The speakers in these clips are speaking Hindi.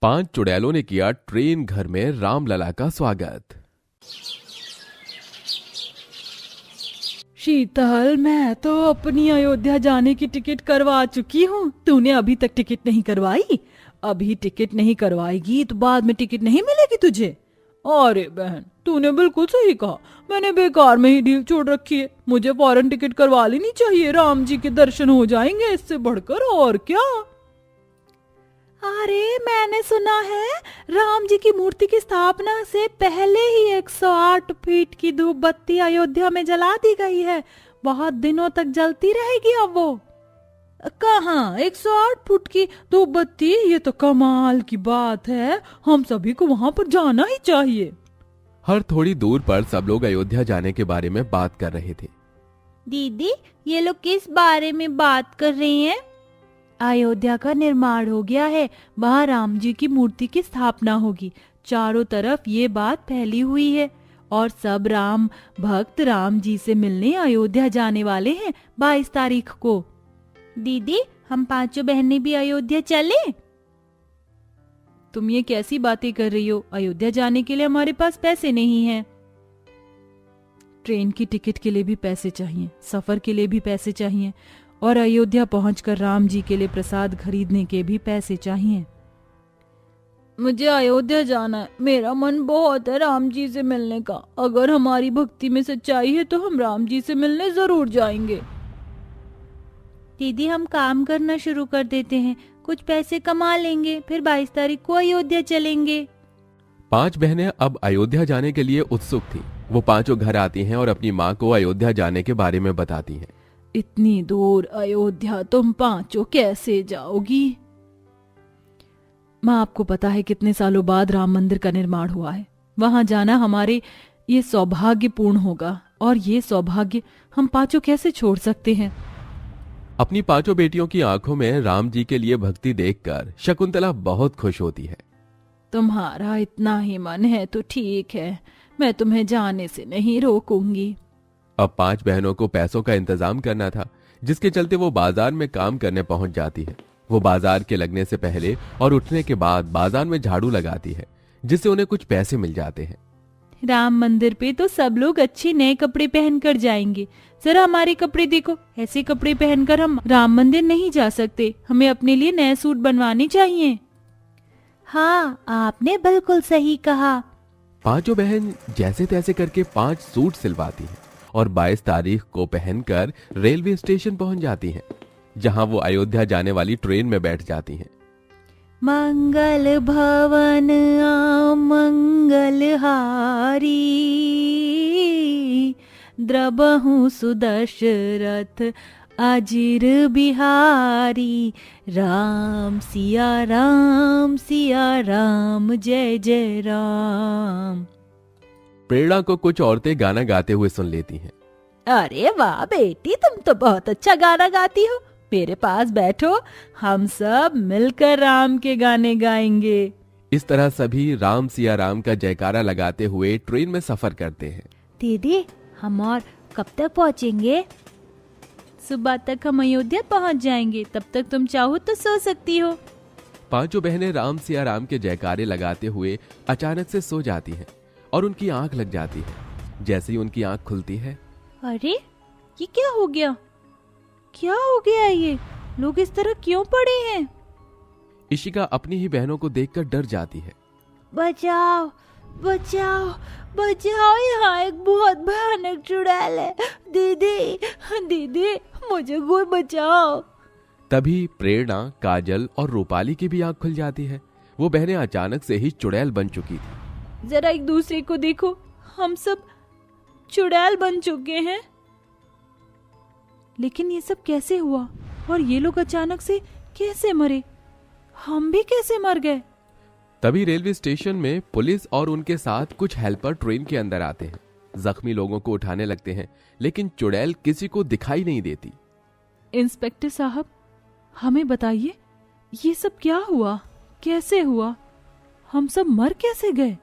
5 चुड़ैलों ने किया ट्रेन घर में रामलला का स्वागत। शीतल, मैं तो अपनी अयोध्या जाने की टिकट करवा चुकी हूँ। तूने अभी तक टिकट नहीं करवाई? अभी टिकट नहीं करवाएगी तो बाद में टिकट नहीं मिलेगी तुझे। अरे बहन, तूने बिल्कुल सही कहा। मैंने बेकार में ही डील छोड़ रखी है। मुझे फौरन टिकट करवा लेनी चाहिए। राम जी के दर्शन हो जाएंगे, इससे बढ़कर और क्या। अरे मैंने सुना है राम जी की मूर्ति की स्थापना से पहले ही 108 फीट की धूप बत्ती अयोध्या में जला दी गई है। बहुत दिनों तक जलती रहेगी अब वो। कहाँ 108 फुट की धूप बत्ती? ये तो कमाल की बात है। हम सभी को वहाँ पर जाना ही चाहिए। हर थोड़ी दूर पर सब लोग अयोध्या जाने के बारे में बात कर रहे थे। दीदी, ये लोग किस बारे में बात कर रहे हैं? अयोध्या का निर्माण हो गया है, वहाँ राम जी की मूर्ति की स्थापना होगी। चारों तरफ ये बात फैली हुई है और सब राम भक्त राम जी से मिलने अयोध्या जाने वाले हैं 22 तारीख को। दीदी, हम पांचों बहनें भी अयोध्या चलें? तुम ये कैसी बातें कर रही हो? अयोध्या जाने के लिए हमारे पास पैसे नहीं हैं। ट्रेन की टिकट के लिए भी पैसे चाहिए, सफर के लिए भी पैसे चाहिए और अयोध्या पहुंचकर राम जी के लिए प्रसाद खरीदने के भी पैसे चाहिए। मुझे अयोध्या जाना है। मेरा मन बहुत है राम जी से मिलने का। अगर हमारी भक्ति में सच्चाई है तो हम राम जी से मिलने जरूर जाएंगे। दीदी, हम काम करना शुरू कर देते हैं, कुछ पैसे कमा लेंगे, फिर 22 तारीख को अयोध्या चलेंगे। 5 बहनें अब अयोध्या जाने के लिए उत्सुक थीं। वो पांचों घर आती हैं और अपनी माँ को अयोध्या जाने के बारे में बताती हैं। इतनी दूर अयोध्या तुम पांचों कैसे जाओगी? माँ, आपको पता है कितने सालों बाद राम मंदिर का निर्माण हुआ है। वहां जाना हमारे ये सौभाग्यपूर्ण होगा और ये सौभाग्य हम पांचों कैसे छोड़ सकते हैं? अपनी 5 बेटियों की आंखों में राम जी के लिए भक्ति देखकर शकुंतला बहुत खुश होती है। तुम्हारा इतना ही मन है तो ठीक है, मैं तुम्हें जाने से नहीं रोकूंगी। अब 5 बहनों को पैसों का इंतजाम करना था, जिसके चलते वो बाजार में काम करने पहुंच जाती है। वो बाजार के लगने से पहले और उठने के बाद बाजार में झाड़ू लगाती है, जिससे उन्हें कुछ पैसे मिल जाते हैं। राम मंदिर पे तो सब लोग अच्छे नए कपड़े पहनकर जाएंगे। जरा हमारे कपड़े देखो। ऐसे कपड़े पहनकर हम राम मंदिर नहीं जा सकते। हमें अपने लिए नए सूट बनवाने चाहिए। हाँ, आपने बिल्कुल सही कहा। 5 बहन जैसे तैसे करके 5 सूट सिलवाती हैं और 22 तारीख को पहनकर रेलवे स्टेशन पहुंच जाती हैं, जहां वो अयोध्या जाने वाली ट्रेन में बैठ जाती हैं। मंगल भवन मंगल हारी, द्रबहु सुदशरथ अजीर बिहारी, राम सिया राम जय जय राम। प्रेरणा को कुछ औरतें गाना गाते हुए सुन लेती हैं। अरे वाह बेटी, तुम तो बहुत अच्छा गाना गाती हो। मेरे पास बैठो, हम सब मिलकर राम के गाने गाएंगे। इस तरह सभी राम सिया राम का जयकारा लगाते हुए ट्रेन में सफर करते हैं। दीदी, हम और कब तक पहुँचेंगे? सुबह तक हम अयोध्या पहुँच जाएंगे। तब तक तुम चाहो तो सो सकती हो। 5 बहनें राम सिया राम के जयकारे लगाते हुए अचानक से सो जाती हैं और उनकी आंख लग जाती है। जैसे ही उनकी आंख खुलती है, अरे ये क्या हो गया? क्या हो गया? ये लोग इस तरह क्यों पड़े हैं? इशिका अपनी ही बहनों को देखकर डर जाती है। बचाओ बचाओ बचाओ, यहाँ एक बहुत भयानक चुड़ैल है। दीदी दीदी, मुझे कोई बचाओ। तभी प्रेरणा, काजल और रूपाली की भी आंख खुल जाती है। वो बहनें अचानक से ही चुड़ैल बन चुकी थी। जरा एक दूसरे को देखो, हम सब चुड़ैल बन चुके हैं। लेकिन ये सब कैसे हुआ और ये लोग अचानक से कैसे मरे? हम भी कैसे मर गए? तभी रेलवे स्टेशन में पुलिस और उनके साथ कुछ हेल्पर ट्रेन के अंदर आते हैं। जख्मी लोगों को उठाने लगते हैं, लेकिन चुड़ैल किसी को दिखाई नहीं देती। इंस्पेक्टर साहब, हमें बताइए ये सब क्या हुआ, कैसे हुआ? हम सब मर कैसे गए?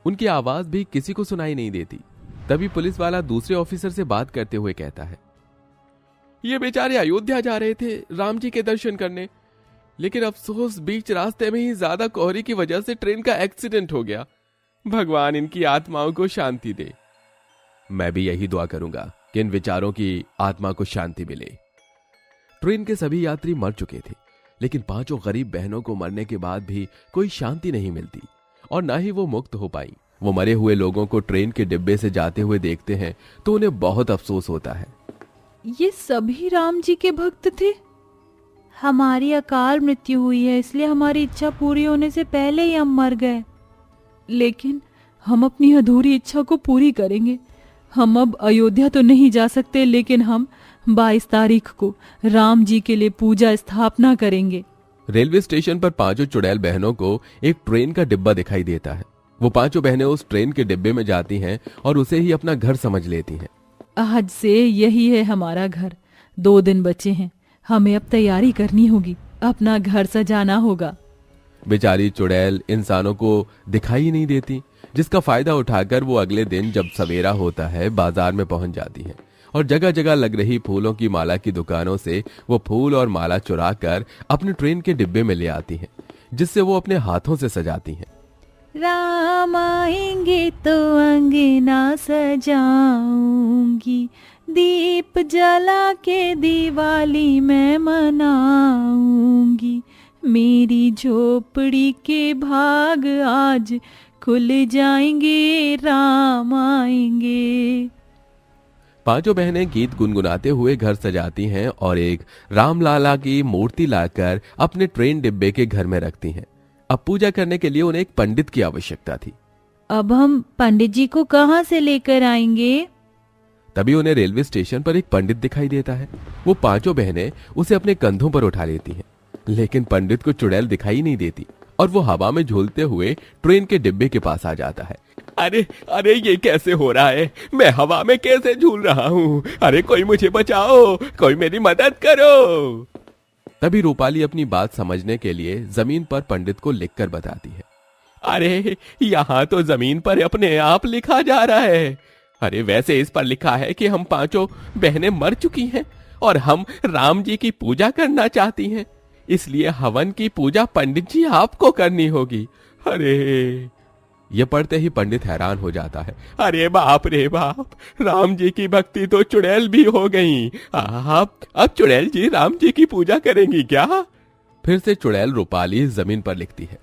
उनकी आवाज भी किसी को सुनाई नहीं देती। तभी पुलिस वाला दूसरे ऑफिसर से बात करते हुए कहता है, ये बेचारे अयोध्या जा रहे थे राम जी के दर्शन करने। लेकिन अफसोस बीच रास्ते में ही ज्यादा कोहरे की वजह से ट्रेन का एक्सीडेंट हो गया। भगवान इनकी आत्माओं को शांति दे। मैं भी यही दुआ करूंगा कि इन विचारों की आत्मा को शांति मिले। ट्रेन के सभी यात्री मर चुके थे, लेकिन 5 गरीब बहनों को मरने के बाद भी कोई शांति नहीं मिलती और ना ही वो मुक्त हो पाई। वो मरे हुए लोगों को ट्रेन के डिब्बे से जाते हुए देखते हैं तो उन्हें बहुत अफसोस होता है। ये सभी राम जी के भक्त थे। हमारी अकाल मृत्यु हुई है, इसलिए हमारी इच्छा पूरी होने से पहले ही हम मर गए, लेकिन हम अपनी अधूरी इच्छा को पूरी करेंगे। हम अब अयोध्या तो नहीं जा सकते, लेकिन हम 22 तारीख को राम जी के लिए पूजा स्थापना करेंगे। रेलवे स्टेशन पर 5 चुड़ैल बहनों को एक ट्रेन का डिब्बा दिखाई देता है। वो 5 बहनें उस ट्रेन के डिब्बे में जाती हैं और उसे ही अपना घर समझ लेती हैं। आज से यही है हमारा घर। 2 दिन बचे हैं, हमें अब तैयारी करनी होगी, अपना घर सजाना होगा। बेचारी चुड़ैल इंसानों को दिखाई ही नहीं देती, जिसका फायदा उठाकर वो अगले दिन जब सवेरा होता है बाजार में पहुंच जाती हैं और जगह जगह लग रही फूलों की माला की दुकानों से वो फूल और माला चुरा कर अपने ट्रेन के डिब्बे में ले आती हैं, जिससे वो अपने हाथों से सजाती हैं। राम आएंगे तो अंगना सजाऊंगी, दीप जला के दिवाली मैं मनाऊंगी, मेरी झोपड़ी के भाग आज खुल जाएंगे, राम आएंगे। 5 बहनें गीत गुनगुनाते हुए घर सजाती हैं और एक रामलाला की मूर्ति लाकर अपने ट्रेन डिब्बे के घर में रखती हैं। अब पूजा करने के लिए उन्हें एक पंडित की आवश्यकता थी। अब हम पंडित जी को कहाँ से लेकर आएंगे? तभी उन्हें रेलवे स्टेशन पर एक पंडित दिखाई देता है। वो 5 बहनें उसे अपने कंधों पर उठा लेती हैं, लेकिन पंडित को चुड़ैल दिखाई नहीं देती और वो हवा में झूलते हुए ट्रेन के डिब्बे के पास आ जाता है। अरे अरे ये कैसे हो रहा है? मैं हवा में कैसे झूल रहा हूँ? अरे कोई मुझे बचाओ, कोई मेरी मदद करो। तभी रूपाली अपनी बात समझने के लिए जमीन पर पंडित को लिखकर बताती है। अरे यहाँ तो जमीन पर अपने आप लिखा जा रहा है। अरे वैसे इस पर लिखा है कि हम 5 बहनें मर चुकी हैं और हम राम जी की पूजा करना चाहती हैं, इसलिए हवन की पूजा पंडित जी आपको करनी होगी। अरे ये पढ़ते ही पंडित हैरान हो जाता है। अरे बाप रे बाप, राम जी की भक्ति तो चुड़ैल भी हो गई। आप अब चुड़ैल जी राम जी की पूजा करेंगी क्या? फिर से चुड़ैल रूपाली जमीन पर लिखती है।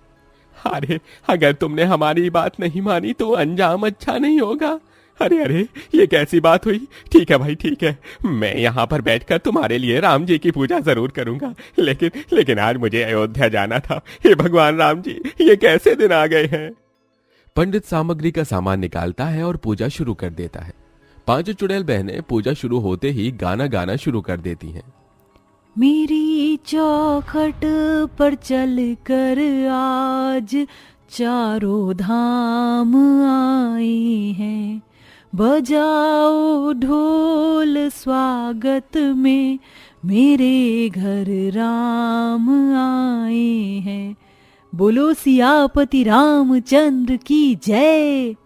अरे अगर तुमने हमारी बात नहीं मानी तो अंजाम अच्छा नहीं होगा। अरे अरे ये कैसी बात हुई? ठीक है भाई ठीक है, मैं यहाँ पर बैठकर तुम्हारे लिए राम जी की पूजा जरूर करूंगा, लेकिन आज मुझे अयोध्या जाना था। हे भगवान राम जी, ये कैसे दिन आ गए हैं? पंडित सामग्री का सामान निकालता है और पूजा शुरू कर देता है। 5 चुड़ैल बहनें पूजा शुरू होते ही गाना गाना शुरू कर देती हैं। मेरी चौखट पर चल कर आज चारों धाम आए हैं, बजाओ ढोल स्वागत में, मेरे घर राम आए हैं, बोलो सियापति रामचंद्र की जय।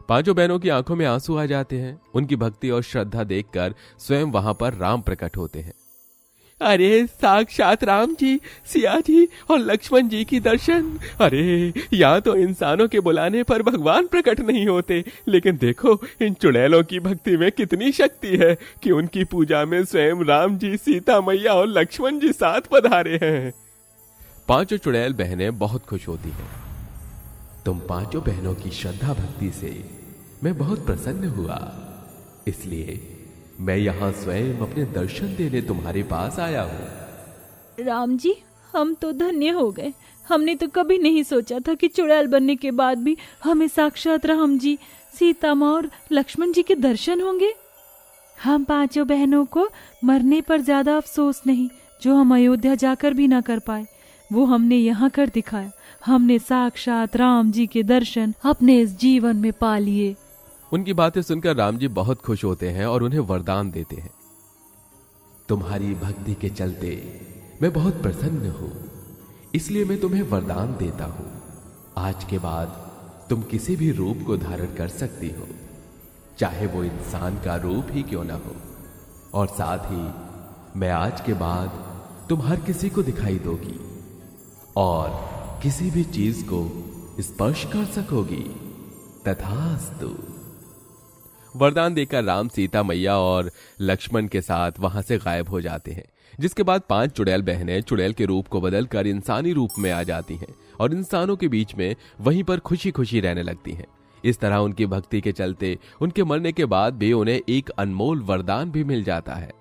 5 बहनों की आंखों में आंसू आ जाते हैं। उनकी भक्ति और श्रद्धा देखकर स्वयं वहां पर राम प्रकट होते हैं। अरे साक्षात राम जी, सिया जी और लक्ष्मण जी की दर्शन। अरे यहाँ तो इंसानों के बुलाने पर भगवान प्रकट नहीं होते, लेकिन देखो इन चुड़ैलों की भक्ति में कितनी शक्ति है कि उनकी पूजा में स्वयं राम जी, सीता मैया और लक्ष्मण जी साथ पधारे हैं। 5 चुड़ैल बहनें बहुत खुश होती हैं। तुम 5 बहनों की श्रद्धा भक्ति से मैं बहुत प्रसन्न हुआ, इसलिए मैं यहाँ स्वयं अपने दर्शन देने तुम्हारे पास आया हूँ। राम जी, हम तो धन्य हो गए। हमने तो कभी नहीं सोचा था कि चुड़ैल बनने के बाद भी हमें साक्षात राम जी, सीता माँ और लक्ष्मण जी के दर्शन होंगे। हम 5 बहनों को मरने पर ज्यादा अफसोस नहीं, जो हम अयोध्या जाकर भी ना कर पाए, वो हमने यहाँ कर दिखाया। हमने साक्षात राम जी के दर्शन अपने इस जीवन में पा लिए। उनकी बातें सुनकर राम जी बहुत खुश होते हैं और उन्हें वरदान देते हैं। तुम्हारी भक्ति के चलते मैं बहुत प्रसन्न हूं, इसलिए मैं तुम्हें वरदान देता हूं। आज के बाद तुम किसी भी रूप को धारण कर सकती हो, चाहे वो इंसान का रूप ही क्यों ना हो। और साथ ही मैं आज के बाद तुम हर किसी को दिखाई दोगी और किसी भी चीज को स्पर्श कर सकोगी। तथास्तु। वरदान देकर राम सीता मैया और लक्ष्मण के साथ वहां से गायब हो जाते हैं, जिसके बाद 5 चुड़ैल बहनें चुड़ैल के रूप को बदलकर इंसानी रूप में आ जाती हैं और इंसानों के बीच में वहीं पर खुशी खुशी रहने लगती हैं। इस तरह उनकी भक्ति के चलते उनके मरने के बाद भी उन्हें एक अनमोल वरदान भी मिल जाता है।